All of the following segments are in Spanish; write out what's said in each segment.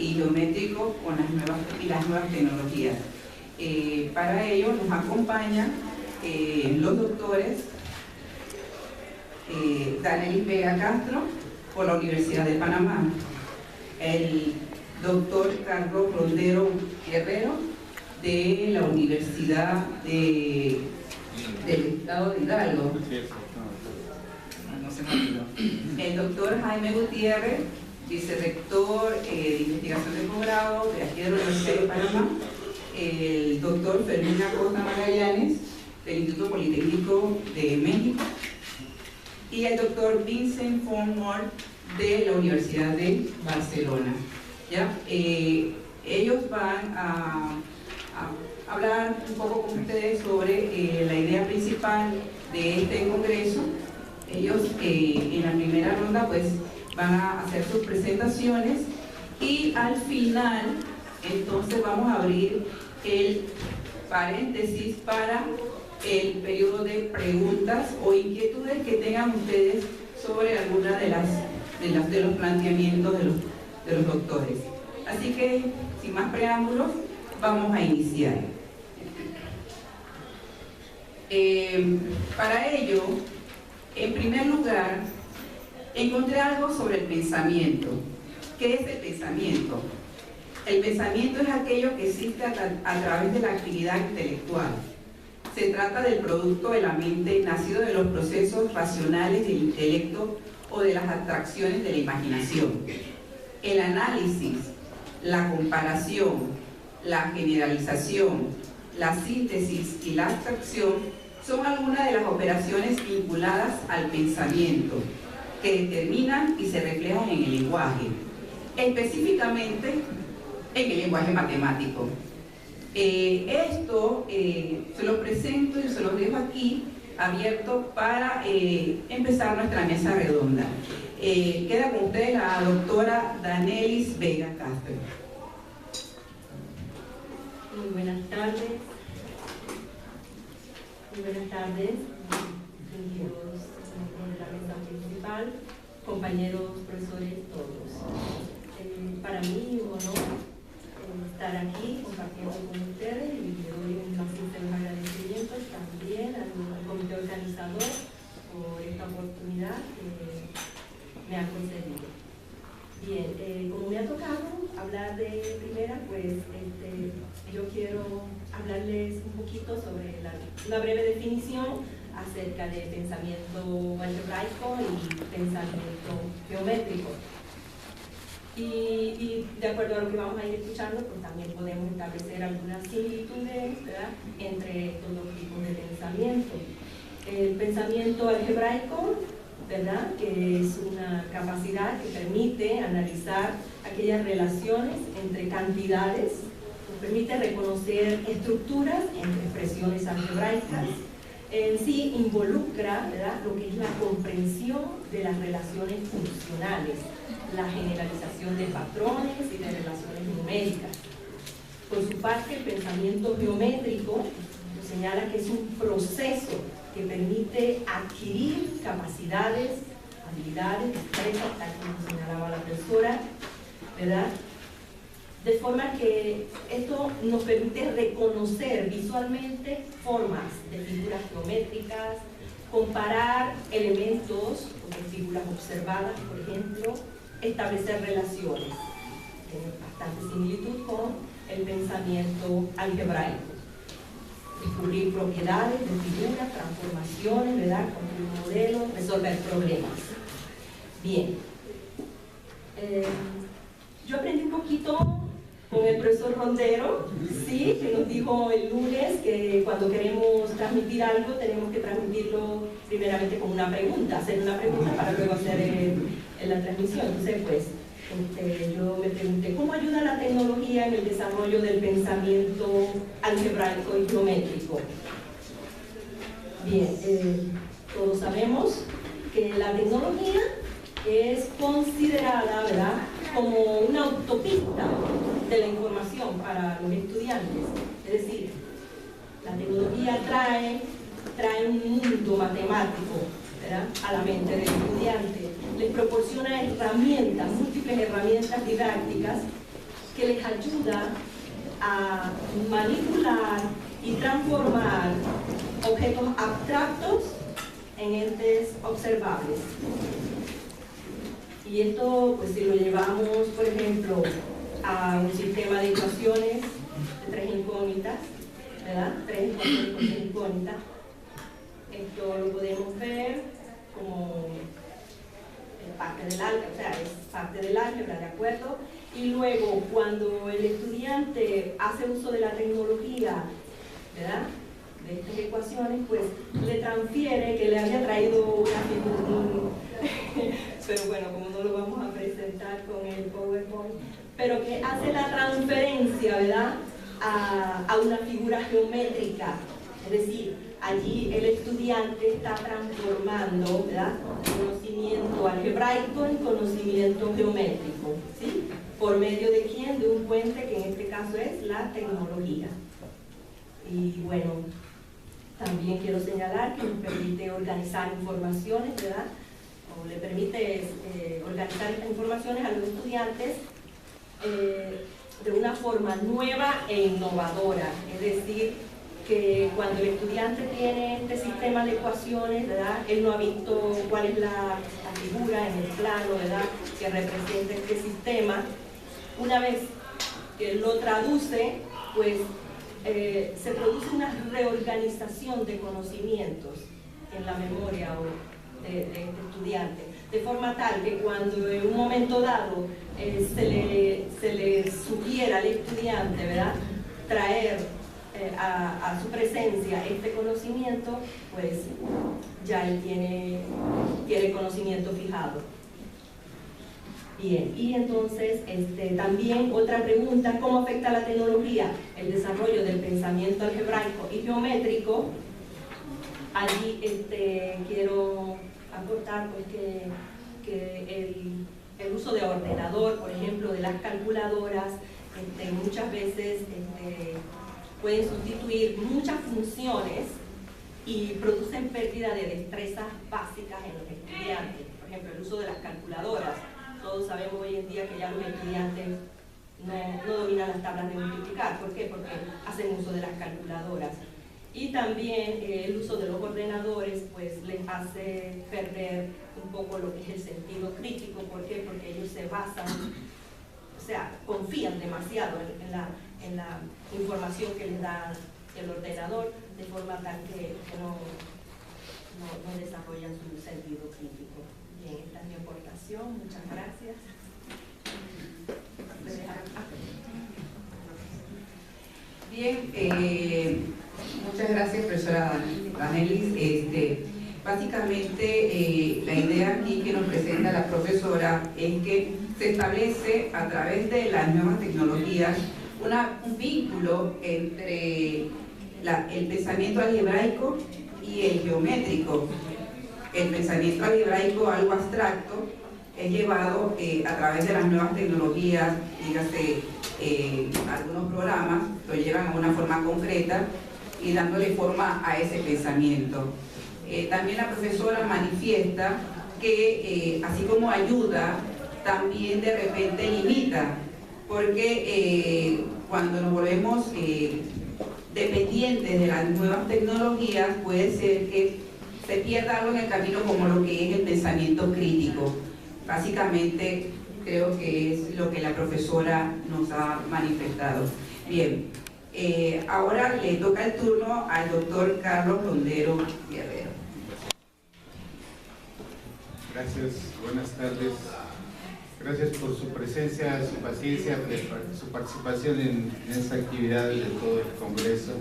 y geométrico con las nuevas tecnologías. Para ello nos acompañan los doctores Danelis Vega Castro por la Universidad de Panamá, el doctor Carlos Rondero Guerrero de la Universidad del Estado de Hidalgo, el doctor Jaime Gutiérrez, vicerrector de investigación de posgrado de aquí de la Universidad de Panamá, el doctor Fermín Acosta Magallanes del Instituto Politécnico de México y el doctor Vincent von Mohr de la Universidad de Barcelona. ¿Ya? Ellos van a hablar un poco con ustedes sobre la idea principal de este congreso. Ellos en la primera ronda pues van a hacer sus presentaciones y al final entonces vamos a abrir el paréntesis para el periodo de preguntas o inquietudes que tengan ustedes sobre alguna de los planteamientos de los doctores. Así que, sin más preámbulos, vamos a iniciar. Para ello, en primer lugar, encontré algo sobre el pensamiento. ¿Qué es el pensamiento? El pensamiento es aquello que existe a través de la actividad intelectual. Se trata del producto de la mente nacido de los procesos racionales del intelecto o de las abstracciones de la imaginación. El análisis, la comparación, la generalización, la síntesis y la abstracción son algunas de las operaciones vinculadas al pensamiento que determinan y se reflejan en el lenguaje, específicamente en el lenguaje matemático. Esto se lo presento y se lo dejo aquí abierto para empezar nuestra mesa redonda. Queda con usted la doctora Danelis Vega Castro. Muy buenas tardes. Muy buenas tardes, distinguidos en la mesa principal, compañeros, profesores, todos. Para mí es un honor estar aquí compartiendo con ustedes y le doy un más sincero agradecimiento también al comité organizador por esta oportunidad que me ha concedido. Bien, como me ha tocado hablar de primera, pues yo quiero hablarles un poquito sobre una breve definición acerca del pensamiento algebraico y pensamiento geométrico. Y de acuerdo a lo que vamos a ir escuchando, pues también podemos establecer algunas similitudes, ¿verdad?, entre estos dos tipos de pensamiento. El pensamiento algebraico, ¿verdad?, que es una capacidad que permite analizar aquellas relaciones entre cantidades, nos permite reconocer estructuras entre expresiones algebraicas. En sí involucra, ¿verdad?, lo que es la comprensión de las relaciones funcionales, la generalización de patrones y de relaciones numéricas. Por su parte, el pensamiento geométrico nos señala que es un proceso que permite adquirir capacidades, habilidades, destrezas, tal como señalaba la profesora, ¿verdad?, de forma que esto nos permite reconocer visualmente formas de figuras geométricas, comparar elementos de figuras observadas, por ejemplo, establecer relaciones. Tiene bastante similitud con el pensamiento algebraico. Descubrir propiedades de figuras, transformaciones, ¿verdad?, construir modelos, resolver problemas. Bien. Yo aprendí un poquito con el profesor Rondero, ¿sí?, que nos dijo el lunes que cuando queremos transmitir algo tenemos que transmitirlo primeramente con una pregunta, hacer una pregunta para luego hacer la transmisión. Entonces, pues, yo me pregunté, ¿cómo ayuda la tecnología en el desarrollo del pensamiento algebraico y geométrico? Bien, todos sabemos que la tecnología es considerada, ¿verdad?, como una autopista de la información para los estudiantes. Es decir, la tecnología trae un mundo matemático, ¿verdad?, a la mente del estudiante. Les proporciona herramientas, múltiples herramientas didácticas que les ayuda a manipular y transformar objetos abstractos en entes observables. Y esto, pues si lo llevamos, por ejemplo, a un sistema de ecuaciones de tres incógnitas, ¿verdad? Tres ecuaciones con tres incógnitas. Esto lo podemos ver como parte del álgebra, o sea, es parte del álgebra, ¿de acuerdo? Y luego, cuando el estudiante hace uso de la tecnología, ¿verdad?, de estas ecuaciones, pues le transfiere que le había traído una figura, pero bueno, como no lo vamos a presentar con el PowerPoint, pero que hace la transferencia, ¿verdad?, a una figura geométrica. Es decir, allí el estudiante está transformando, ¿verdad?, conocimiento algebraico en conocimiento geométrico, ¿sí? ¿Por medio de quién? De un puente que en este caso es la tecnología. Y bueno, también quiero señalar que nos permite organizar informaciones, ¿verdad?, o le permite organizar estas informaciones a los estudiantes de una forma nueva e innovadora. Es decir, que cuando el estudiante tiene este sistema de ecuaciones, ¿verdad?, él no ha visto cuál es la figura en el plano, ¿verdad?, que representa este sistema. Una vez que lo traduce, pues se produce una reorganización de conocimientos en la memoria de este estudiante, de forma tal que cuando en un momento dado se le sugiera al estudiante, ¿verdad?, traer a su presencia este conocimiento, pues ya él tiene el conocimiento fijado. Bien, y entonces también otra pregunta: ¿cómo afecta la tecnología el desarrollo del pensamiento algebraico y geométrico? Allí quiero aportar pues que el uso de ordenador, por ejemplo, de las calculadoras, muchas veces pueden sustituir muchas funciones y producen pérdida de destrezas básicas en los estudiantes. Por ejemplo, el uso de las calculadoras. Todos sabemos hoy en día que ya los estudiantes no dominan las tablas de multiplicar. ¿Por qué? Porque hacen uso de las calculadoras. Y también el uso de los ordenadores pues les hace perder un poco lo que es el sentido crítico. ¿Por qué? Porque ellos se basan, o sea, confían demasiado en la información que les da el ordenador, de forma tal que no desarrollan su sentido crítico. Bien, esta es mi aportación. Muchas gracias. Bien, muchas gracias, profesora Danelis. Básicamente, la idea aquí que nos presenta la profesora es que se establece a través de las nuevas tecnologías un vínculo entre el pensamiento algebraico y el geométrico. El pensamiento algebraico, algo abstracto, es llevado a través de las nuevas tecnologías, dígase, algunos programas lo llevan a una forma concreta y dándole forma a ese pensamiento. También la profesora manifiesta que así como ayuda, también de repente limita, porque cuando nos volvemos dependientes de las nuevas tecnologías, puede ser que se pierda algo en el camino, como lo que es el pensamiento crítico. Básicamente creo que es lo que la profesora nos ha manifestado. Bien, ahora le toca el turno al doctor Carlos Londero Guerrero. Gracias, buenas tardes. Gracias por su presencia, su paciencia, su participación en esta actividad de todo el Congreso.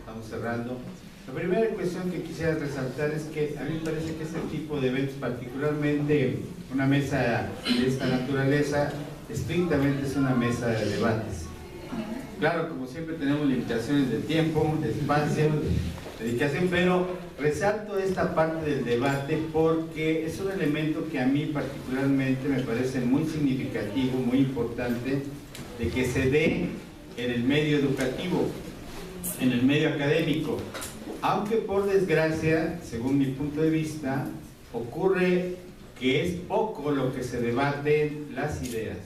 Estamos cerrando. La primera cuestión que quisiera resaltar es que a mí me parece que este tipo de eventos, particularmente una mesa de esta naturaleza, estrictamente es una mesa de debates. Claro, como siempre tenemos limitaciones de tiempo, de espacio, de dedicación, pero resalto esta parte del debate porque es un elemento que a mí particularmente me parece muy significativo, muy importante, de que se dé en el medio educativo, en el medio académico. Aunque por desgracia, según mi punto de vista, ocurre que es poco lo que se debate las ideas.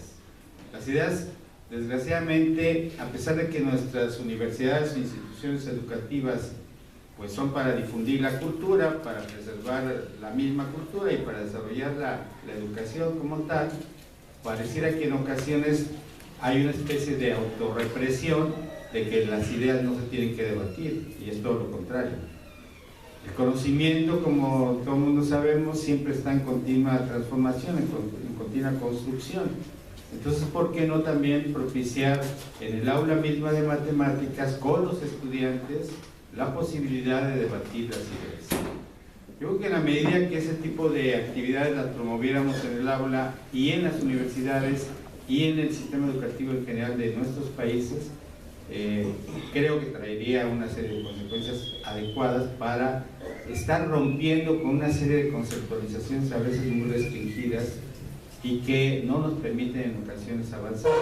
Las ideas Desgraciadamente, a pesar de que nuestras universidades e instituciones educativas pues son para difundir la cultura, para preservar la misma cultura y para desarrollar la educación como tal, pareciera que en ocasiones hay una especie de autorrepresión de que las ideas no se tienen que debatir, y es todo lo contrario. El conocimiento, como todo el mundo sabemos, siempre está en continua transformación, en continua construcción. Entonces, ¿por qué no también propiciar en el aula misma de matemáticas con los estudiantes la posibilidad de debatir las ideas? Yo creo que en la medida que ese tipo de actividades las promoviéramos en el aula y en las universidades y en el sistema educativo en general de nuestros países, creo que traería una serie de consecuencias adecuadas para estar rompiendo con una serie de conceptualizaciones a veces muy restringidas y que no nos permiten en ocasiones avanzar.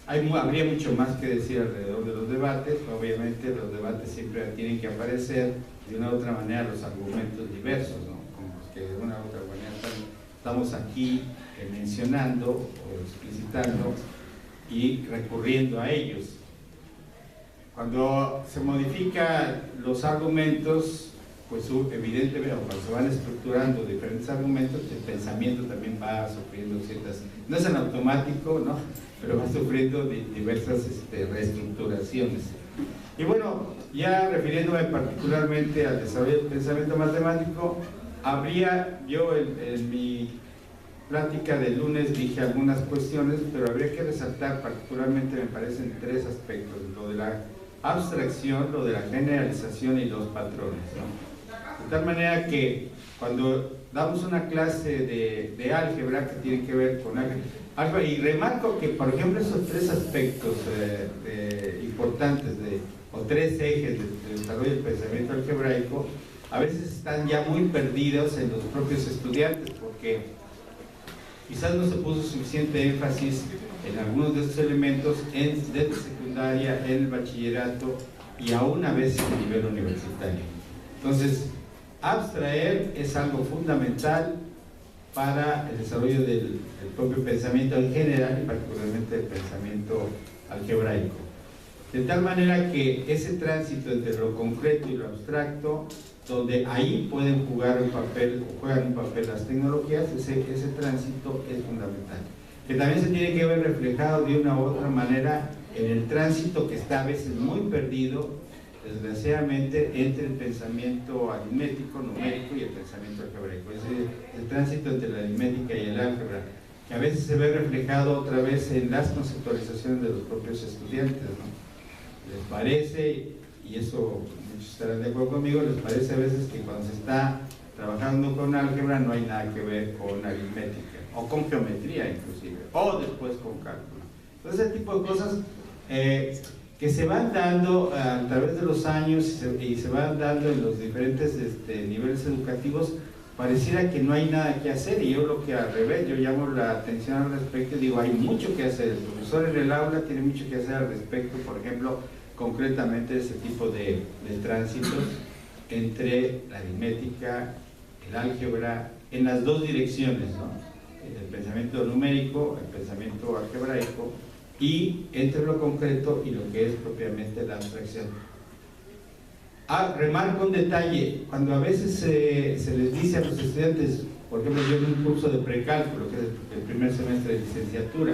Habría mucho más que decir alrededor de los debates. Obviamente los debates siempre tienen que aparecer de una u otra manera los argumentos diversos, ¿no? Como los que de una u otra manera estamos aquí mencionando o explicitando y recurriendo a ellos. Cuando se modifican los argumentos, pues evidentemente, cuando se van estructurando diferentes argumentos, el pensamiento también va sufriendo ciertas, no es en automático, ¿no?, pero va sufriendo diversas reestructuraciones. Y bueno, ya refiriéndome particularmente al desarrollo del pensamiento matemático, yo en mi plática del lunes dije algunas cuestiones, pero habría que resaltar particularmente, me parecen, tres aspectos: lo de la abstracción, lo de la generalización y los patrones, ¿no? De tal manera que cuando damos una clase de álgebra que tiene que ver con álgebra, y remarco que, por ejemplo, esos tres aspectos importantes o tres ejes de desarrollo del pensamiento algebraico a veces están ya muy perdidos en los propios estudiantes, porque quizás no se puso suficiente énfasis en algunos de estos elementos desde secundaria, en el bachillerato y aún a veces a nivel universitario. Entonces, abstraer es algo fundamental para el desarrollo del propio pensamiento en general y particularmente el pensamiento algebraico. De tal manera que ese tránsito entre lo concreto y lo abstracto, donde ahí pueden jugar un papel o juegan un papel las tecnologías, ese tránsito es fundamental. Que también se tiene que ver reflejado de una u otra manera en el tránsito que está a veces muy perdido, desgraciadamente, entre el pensamiento aritmético, numérico y el pensamiento algebraico. El tránsito entre la aritmética y el álgebra, que a veces se ve reflejado otra vez en las conceptualizaciones de los propios estudiantes, ¿no? Les parece, y eso muchos estarán de acuerdo conmigo, les parece a veces que cuando se está trabajando con álgebra no hay nada que ver con aritmética, o con geometría inclusive, o después con cálculo. Entonces, ese tipo de cosas que se van dando a través de los años y se van dando en los diferentes niveles educativos, pareciera que no hay nada que hacer, y yo lo que al revés, yo llamo la atención al respecto, digo, hay mucho que hacer. El profesor en el aula tiene mucho que hacer al respecto, por ejemplo, concretamente ese tipo de tránsitos entre la aritmética, el álgebra, en las dos direcciones, ¿no? El pensamiento numérico, el pensamiento algebraico, y entre lo concreto y lo que es propiamente la abstracción. Remarco un detalle: cuando a veces se les dice a los estudiantes, por ejemplo, yo en un curso de precálculo, que es el primer semestre de licenciatura,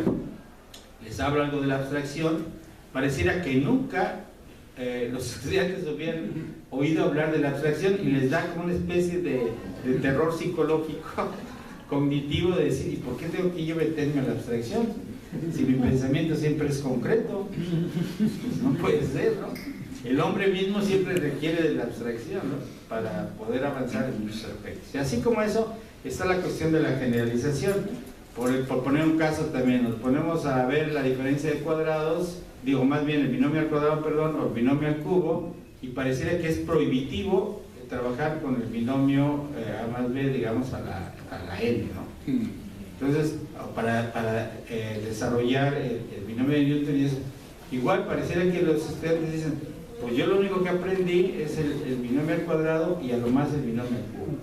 les hablo algo de la abstracción, pareciera que nunca los estudiantes hubieran oído hablar de la abstracción, y les da como una especie de terror psicológico cognitivo de decir, ¿y por qué tengo que yo meterme a la abstracción? Si mi pensamiento siempre es concreto, pues no puede ser, ¿no? El hombre mismo siempre requiere de la abstracción, ¿no?, para poder avanzar en muchos aspectos. Y así como eso, está la cuestión de la generalización. Por poner un caso también, nos ponemos a ver la diferencia de cuadrados, digo, más bien el binomio al cuadrado, perdón, o el binomio al cubo, y pareciera que es prohibitivo trabajar con el binomio A más B, digamos, a la N, ¿no? Entonces, para desarrollar el binomio de Newton, y eso, igual pareciera que los estudiantes dicen, pues yo lo único que aprendí es el binomio al cuadrado y a lo más el binomio al cubo.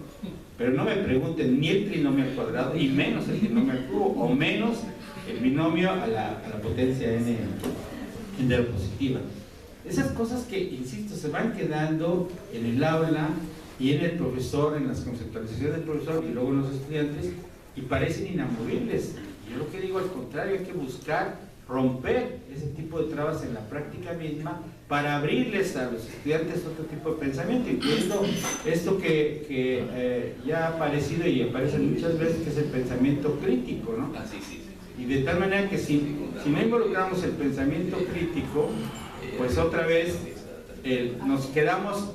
Pero no me pregunten ni el trinomio al cuadrado, y menos el trinomio al cubo, o menos el binomio a la potencia n entero positiva. Esas cosas que, insisto, se van quedando en el aula y en el profesor, en las conceptualizaciones del profesor y luego en los estudiantes, y parecen inamovibles. Yo lo que digo, al contrario, hay que buscar romper ese tipo de trabas en la práctica misma para abrirles a los estudiantes otro tipo de pensamiento, incluyendo esto que ya ha aparecido y aparece muchas veces, que es el pensamiento crítico, ¿no? Y de tal manera que si no involucramos el pensamiento crítico, pues otra vez nos quedamos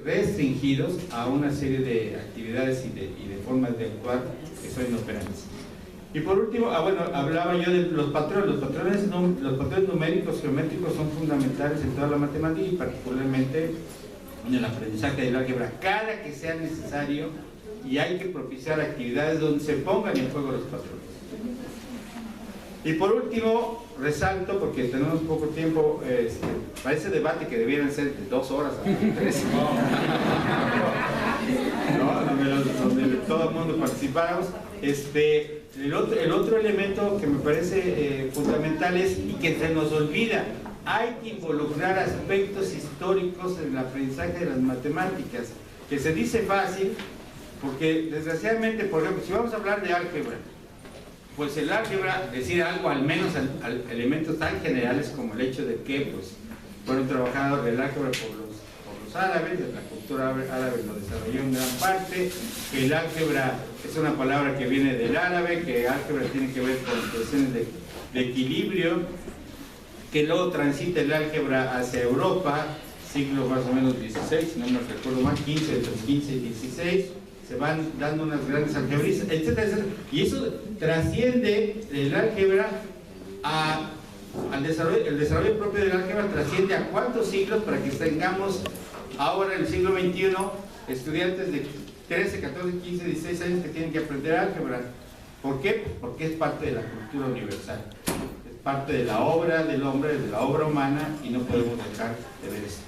restringidos a una serie de actividades y de formas de actuar que son inoperantes. Y por último, bueno, hablaba yo de los patrones. Los patrones numéricos, geométricos son fundamentales en toda la matemática y particularmente en el aprendizaje del álgebra, cada que sea necesario, y hay que propiciar actividades donde se pongan en juego los patrones. Y por último, resalto, porque tenemos poco tiempo, para ese debate que debieran ser de 2 horas a 3, ¿no? donde todo el mundo participáramos. El otro elemento que me parece fundamental es, y que se nos olvida, hay que involucrar aspectos históricos en el aprendizaje de las matemáticas, que se dice fácil, porque desgraciadamente, por ejemplo, si vamos a hablar de álgebra, pues el álgebra, decir algo al menos elementos tan generales como el hecho de que pues, fueron trabajados el álgebra por los árabes, la cultura árabe lo desarrolló en gran parte, que el álgebra es una palabra que viene del árabe, que álgebra tiene que ver con cuestiones de equilibrio, que luego transita el álgebra hacia Europa, siglo más o menos XVI, si no me recuerdo mal, 15, entre 15 y 16, se van dando unas grandes algebristas, etcétera, etcétera. Y eso trasciende el álgebra al desarrollo, el desarrollo propio del álgebra trasciende a cuántos siglos, para que tengamos ahora en el siglo XXI estudiantes de 13, 14, 15, 16 años que tienen que aprender álgebra. ¿Por qué? Porque es parte de la cultura universal, es parte de la obra del hombre, de la obra humana, y no podemos dejar de ver eso.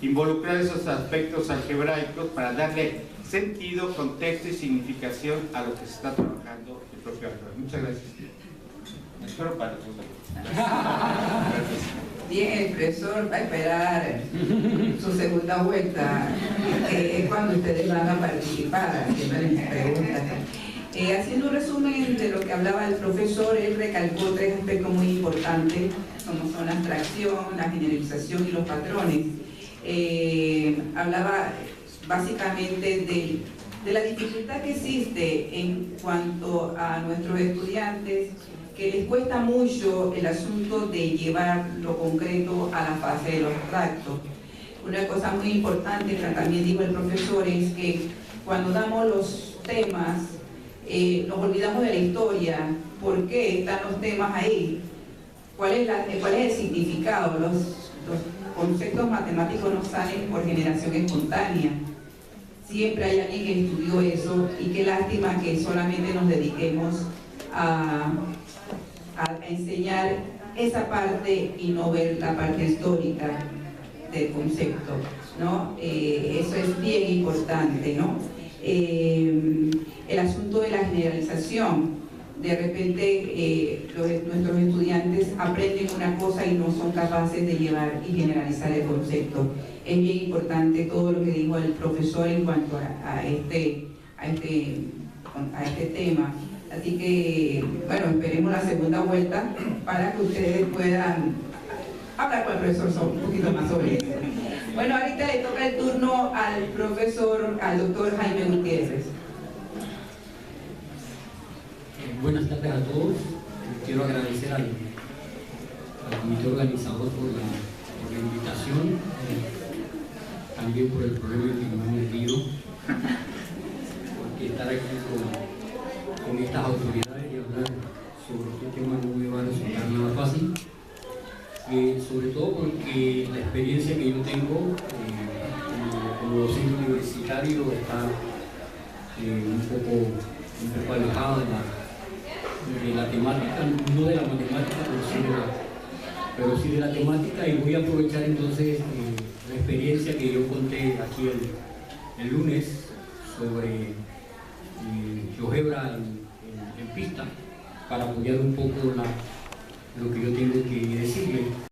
Involucrar esos aspectos algebraicos para darle sentido, contexto y significación a lo que se está trabajando el propio álgebra. Muchas gracias. Espero para Bien, el profesor va a esperar su segunda vuelta, que es cuando ustedes van a participar, haciendo preguntas. Haciendo un resumen de lo que hablaba el profesor, él recalcó 3 aspectos muy importantes, como son la abstracción, la generalización y los patrones. Hablaba básicamente de la dificultad que existe en cuanto a nuestros estudiantes, que les cuesta mucho el asunto de llevar lo concreto a la fase de lo abstracto. Una cosa muy importante que también dijo el profesor es que cuando damos los temas nos olvidamos de la historia. ¿Por qué están los temas ahí? ¿Cuál es el significado? Los conceptos matemáticos no salen por generación espontánea. Siempre hay alguien que estudió eso, y qué lástima que solamente nos dediquemos a enseñar esa parte y no ver la parte histórica del concepto, ¿no? Eso es bien importante, ¿no? El asunto de la generalización. De repente nuestros estudiantes aprenden una cosa y no son capaces de llevar y generalizar el concepto. Es bien importante todo lo que dijo el profesor en cuanto a este tema. Así que, bueno, esperemos la segunda vuelta para que ustedes puedan hablar con el profesor un poquito más sobre eso. Bueno, ahorita le toca el turno al doctor Jaime Gutiérrez. Buenas tardes a todos. Quiero agradecer al comité organizador por la invitación, también por el problema que me han metido, porque estar aquí con estas autoridades y hablar sobre este tema no me va a resultar nada fácil, sobre todo porque la experiencia que yo tengo como docente universitario está un poco alejada de la temática, no de la matemática, pero sí de la temática, y voy a aprovechar entonces la experiencia que yo conté aquí el lunes sobre GeoGebra en pista, para apoyar un poco lo que yo tengo que